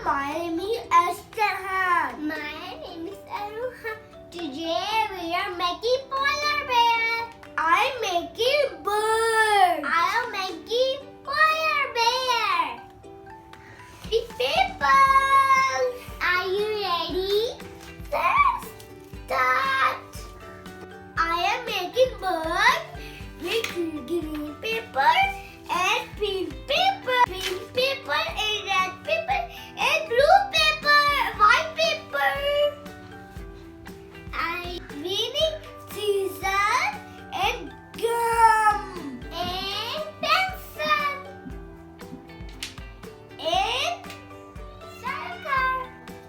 my name is Asjal. My name is Aroha. Today we are making polar bear. I'm making bird. I am making polar bear. With paper. Are you ready? Let's start. I am making bird with green paper and pink paper. Pink paper and red paper and blue paper. White paper. We need scissors and gum And pencil. and Circle.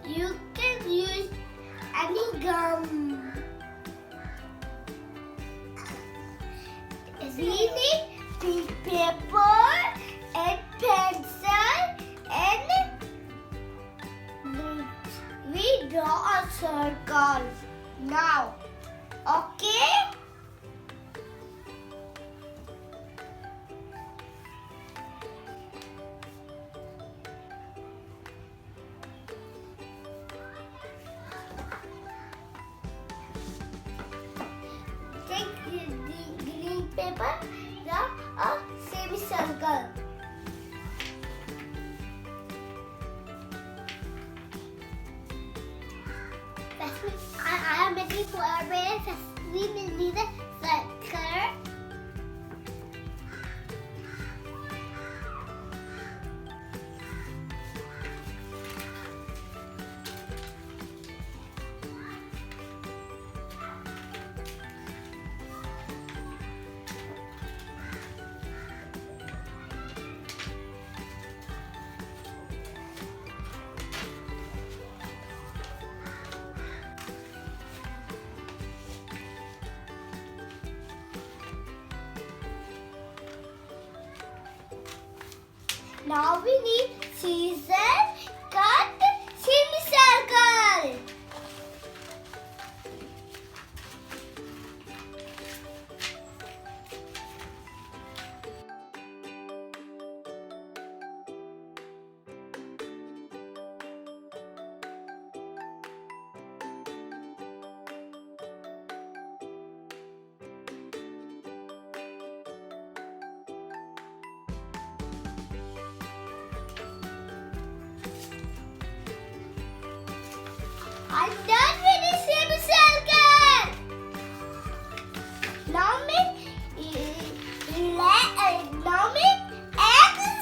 you can use any gum. We need pink paper and pencil and we draw a circle now. Okay? Take the green paper, draw a semicircle. I am making polar bear. We will need a circle. Now we need scissors, cut semicircle. I'm done with the semicircle. Now make eggs.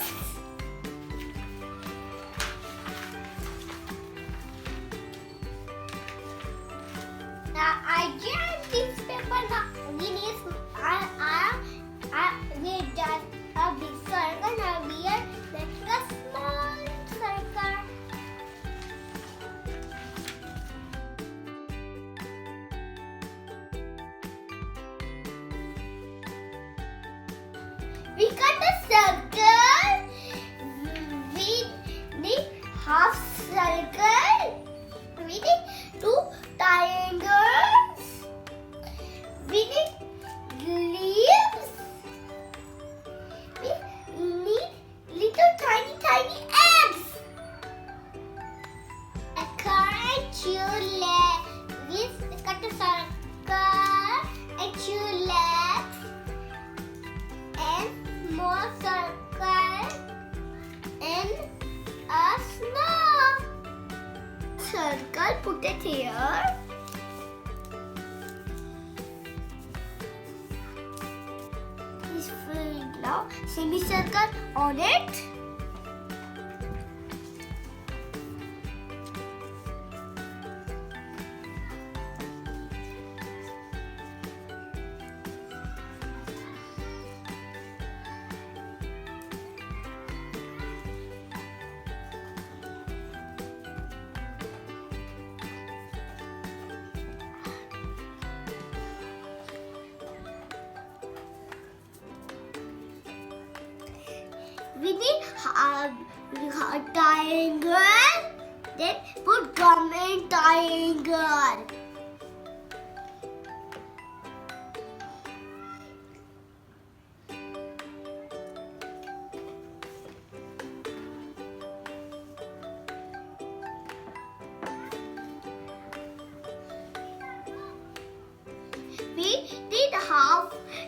Now I get this paper. Now we need. We done a big circle. Now we are making a small circle. We cut a circle. We need half circle. We need two triangles. We need leaves. We need little tiny eggs. A current tulip. We cut a circle and tulips and more circle and a snow. Circle, put it here. Is filled now. Semicircle on it. We need a triangle. Then put gum in triangle.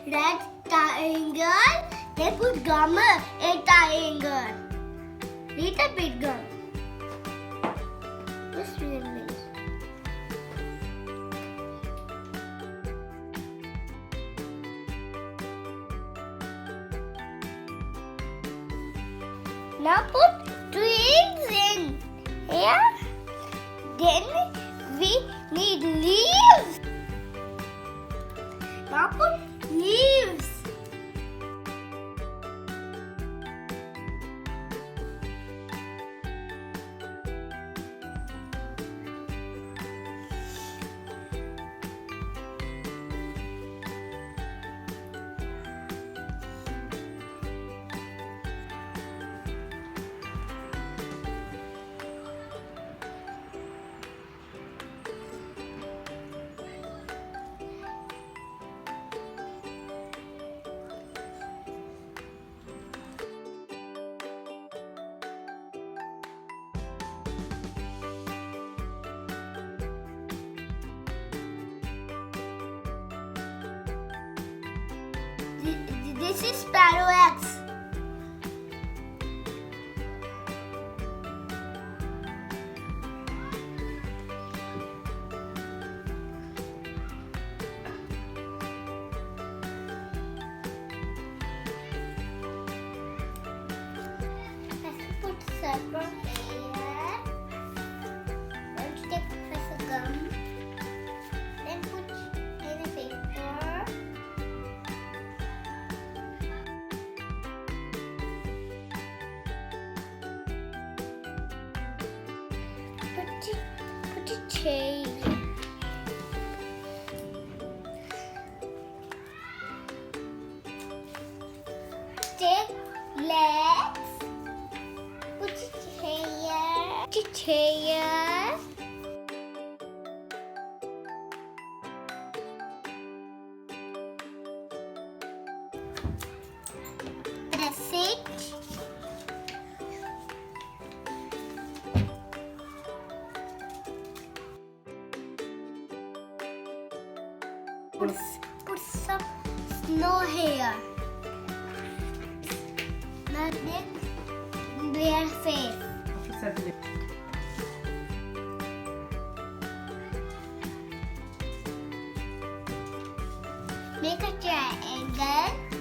red triangle. Then put gum in triangle. Little bit gum. Just remember. Now put trees in here. Then we need leaves. Now put leaves. This is sparrow eggs. Let's put circle here. Don't take the gum. Then put in the paper. Put a chain. Take legs. Put it here. Put it here. Press it. Put some snow here. Now then their face. Make a triangle.